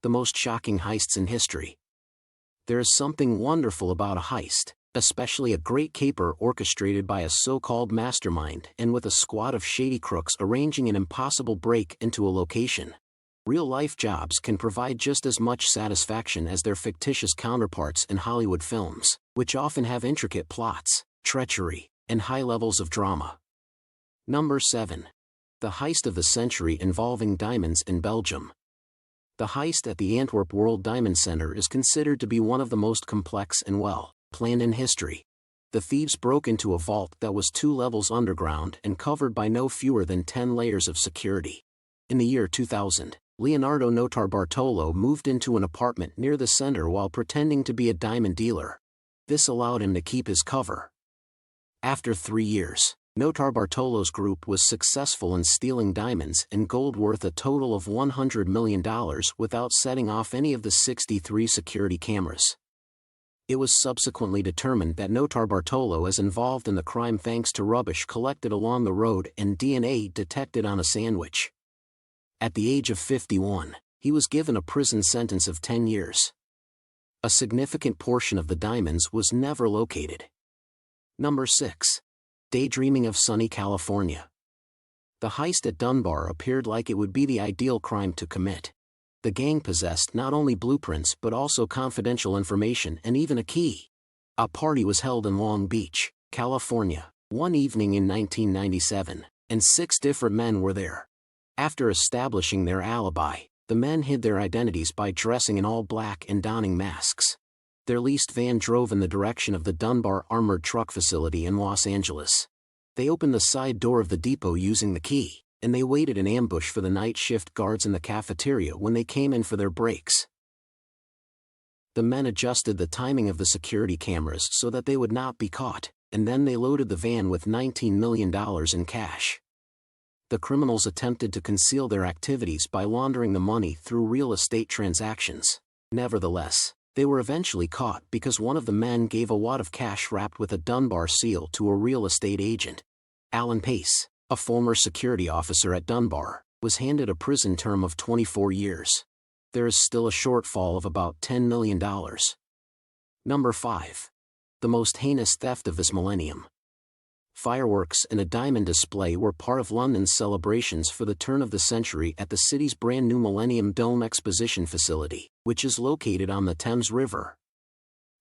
The most shocking heists in history. There is something wonderful about a heist, especially a great caper orchestrated by a so-called mastermind and with a squad of shady crooks arranging an impossible break into a location. Real-life jobs can provide just as much satisfaction as their fictitious counterparts in Hollywood films, which often have intricate plots, treachery, and high levels of drama. Number 7. The heist of the century involving diamonds in Belgium. The heist at the Antwerp World Diamond Center is considered to be one of the most complex and well-planned in history. The thieves broke into a vault that was 2 levels underground and covered by no fewer than 10 layers of security. In the year 2000, Leonardo Notarbartolo moved into an apartment near the center while pretending to be a diamond dealer. This allowed him to keep his cover. After 3 years, Notarbartolo's group was successful in stealing diamonds and gold worth a total of $100 million without setting off any of the 63 security cameras. It was subsequently determined that Notarbartolo is involved in the crime thanks to rubbish collected along the road and DNA detected on a sandwich. At the age of 51, he was given a prison sentence of 10 years. A significant portion of the diamonds was never located. Number 6. Daydreaming of sunny California. The heist at Dunbar appeared like it would be the ideal crime to commit. The gang possessed not only blueprints but also confidential information and even a key. A party was held in Long Beach, California, one evening in 1997, and 6 different men were there. After establishing their alibi, the men hid their identities by dressing in all black and donning masks. Their leased van drove in the direction of the Dunbar Armored Truck Facility in Los Angeles. They opened the side door of the depot using the key, and they waited in ambush for the night shift guards in the cafeteria when they came in for their breaks. The men adjusted the timing of the security cameras so that they would not be caught, and then they loaded the van with $19 million in cash. The criminals attempted to conceal their activities by laundering the money through real estate transactions. Nevertheless, they were eventually caught because one of the men gave a wad of cash wrapped with a Dunbar seal to a real estate agent. Alan Pace, a former security officer at Dunbar, was handed a prison term of 24 years. There is still a shortfall of about $10 million. Number 5. The most heinous theft of this millennium. Fireworks and a diamond display were part of London's celebrations for the turn of the century at the city's brand new Millennium Dome Exposition Facility, which is located on the Thames River.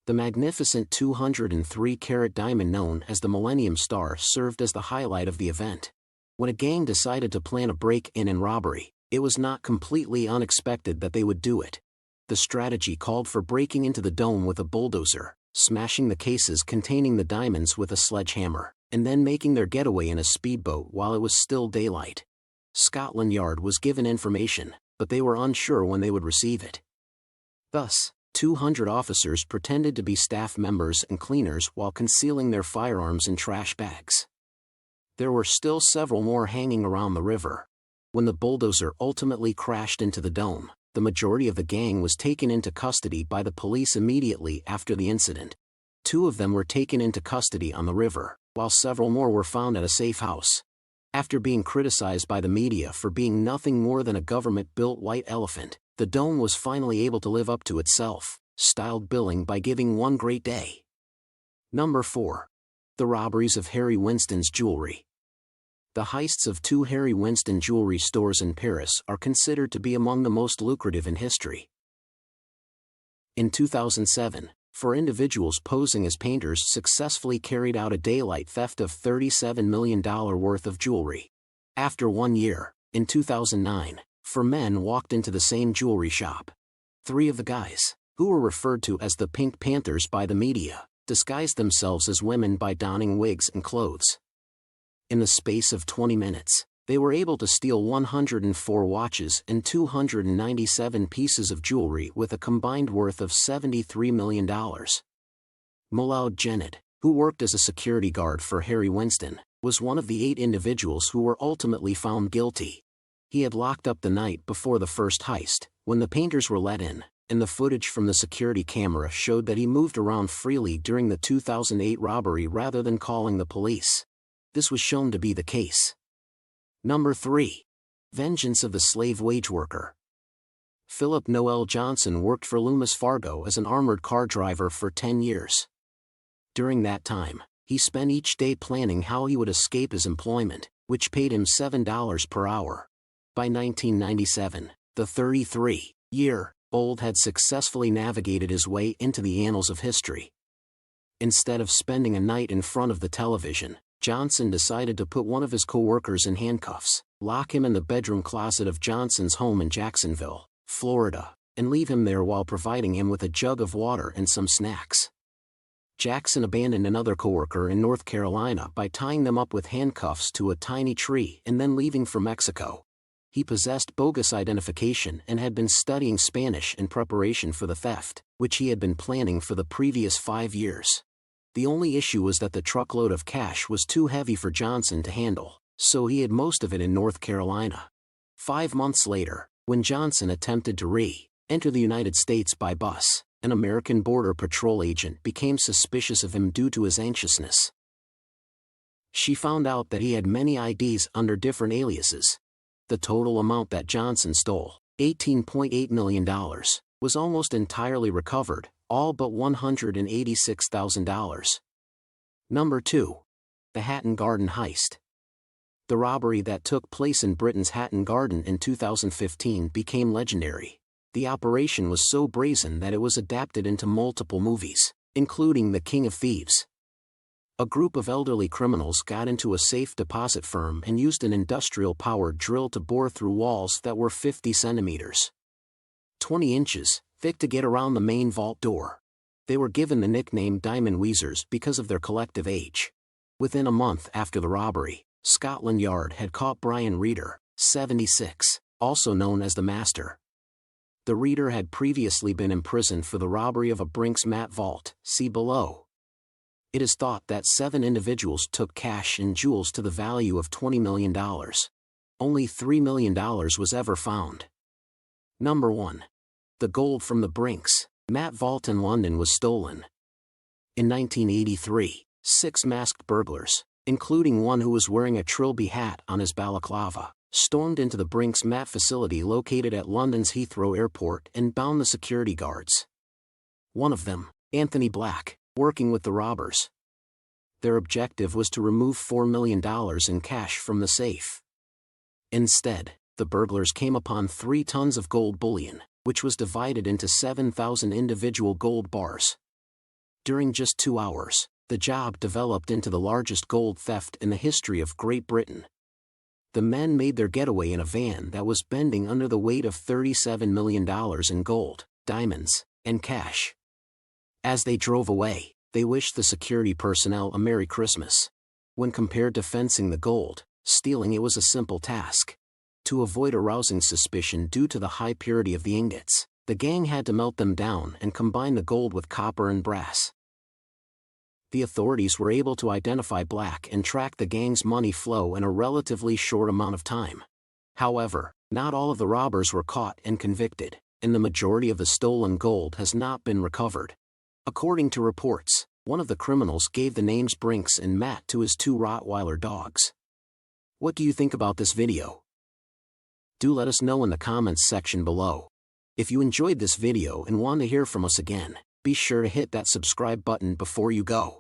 The magnificent 203-carat diamond known as the Millennium Star served as the highlight of the event. When a gang decided to plan a break-in and robbery, it was not completely unexpected that they would do it. The strategy called for breaking into the dome with a bulldozer, smashing the cases containing the diamonds with a sledgehammer, and then making their getaway in a speedboat while it was still daylight. Scotland Yard was given information, but they were unsure when they would receive it. Thus, 200 officers pretended to be staff members and cleaners while concealing their firearms in trash bags. There were still several more hanging around the river. When the bulldozer ultimately crashed into the dome, the majority of the gang was taken into custody by the police immediately after the incident. 2 of them were taken into custody on the river, while several more were found at a safe house. After being criticized by the media for being nothing more than a government-built white elephant, the dome was finally able to live up to itself, styled billing by giving one great day. Number 4. The robberies of Harry Winston's jewelry. The heists of 2 Harry Winston jewelry stores in Paris are considered to be among the most lucrative in history. In 2007, 4 individuals posing as painters successfully carried out a daylight theft of $37 million worth of jewelry. After 1 year, in 2009, 4 men walked into the same jewelry shop. 3 of the guys, who were referred to as the Pink Panthers by the media, disguised themselves as women by donning wigs and clothes. In the space of 20 minutes, they were able to steal 104 watches and 297 pieces of jewelry with a combined worth of $73 million. Moulaud Jenned, who worked as a security guard for Harry Winston, was one of the 8 individuals who were ultimately found guilty. He had locked up the night before the first heist, when the painters were let in, and the footage from the security camera showed that he moved around freely during the 2008 robbery rather than calling the police. This was shown to be the case. Number 3. Vengeance of the slave wage worker. Philip Noel Johnson worked for Loomis Fargo as an armored car driver for 10 years. During that time, he spent each day planning how he would escape his employment, which paid him $7 per hour. By 1997, the 33-year-old had successfully navigated his way into the annals of history. Instead of spending a night in front of the television, Johnson decided to put one of his co-workers in handcuffs, lock him in the bedroom closet of Johnson's home in Jacksonville, Florida, and leave him there while providing him with a jug of water and some snacks. Jackson abandoned another coworker in North Carolina by tying them up with handcuffs to a tiny tree and then leaving for Mexico. He possessed bogus identification and had been studying Spanish in preparation for the theft, which he had been planning for the previous 5 years. The only issue was that the truckload of cash was too heavy for Johnson to handle, so he hid most of it in North Carolina. 5 months later, when Johnson attempted to re-enter the United States by bus, an American Border Patrol agent became suspicious of him due to his anxiousness. She found out that he had many IDs under different aliases. The total amount that Johnson stole, $18.8 million, was almost entirely recovered, all but $186,000. Number 2. The Hatton Garden Heist. The robbery that took place in Britain's Hatton Garden in 2015 became legendary. The operation was so brazen that it was adapted into multiple movies, including The King of Thieves. A group of elderly criminals got into a safe deposit firm and used an industrial-powered drill to bore through walls that were 50 centimeters, 20 inches, thick to get around the main vault door. They were given the nickname Diamond Weezers because of their collective age. Within a month after the robbery, Scotland Yard had caught Brian Reader, 76, also known as the Master. The Reader had previously been imprisoned for the robbery of a Brinks mat vault, see below. It is thought that 7 individuals took cash and jewels to the value of $20 million. Only $3 million was ever found. Number 1. The gold from the Brinks mat vault in London was stolen. In 1983, 6 masked burglars, including one who was wearing a Trilby hat on his balaclava, stormed into the Brinks mat facility located at London's Heathrow Airport and bound the security guards. One of them, Anthony Black, working with the robbers. Their objective was to remove $4 million in cash from the safe. Instead, the burglars came upon 3 tons of gold bullion, which was divided into 7,000 individual gold bars. During just 2 hours, the job developed into the largest gold theft in the history of Great Britain. The men made their getaway in a van that was bending under the weight of $37 million in gold, diamonds, and cash. As they drove away, they wished the security personnel a Merry Christmas. When compared to fencing the gold, stealing it was a simple task. To avoid arousing suspicion due to the high purity of the ingots, the gang had to melt them down and combine the gold with copper and brass. The authorities were able to identify Black and track the gang's money flow in a relatively short amount of time. However, not all of the robbers were caught and convicted, and the majority of the stolen gold has not been recovered. According to reports, one of the criminals gave the names Brinks and Matt to his 2 Rottweiler dogs. What do you think about this video? Do let us know in the comments section below. If you enjoyed this video and want to hear from us again, be sure to hit that subscribe button before you go.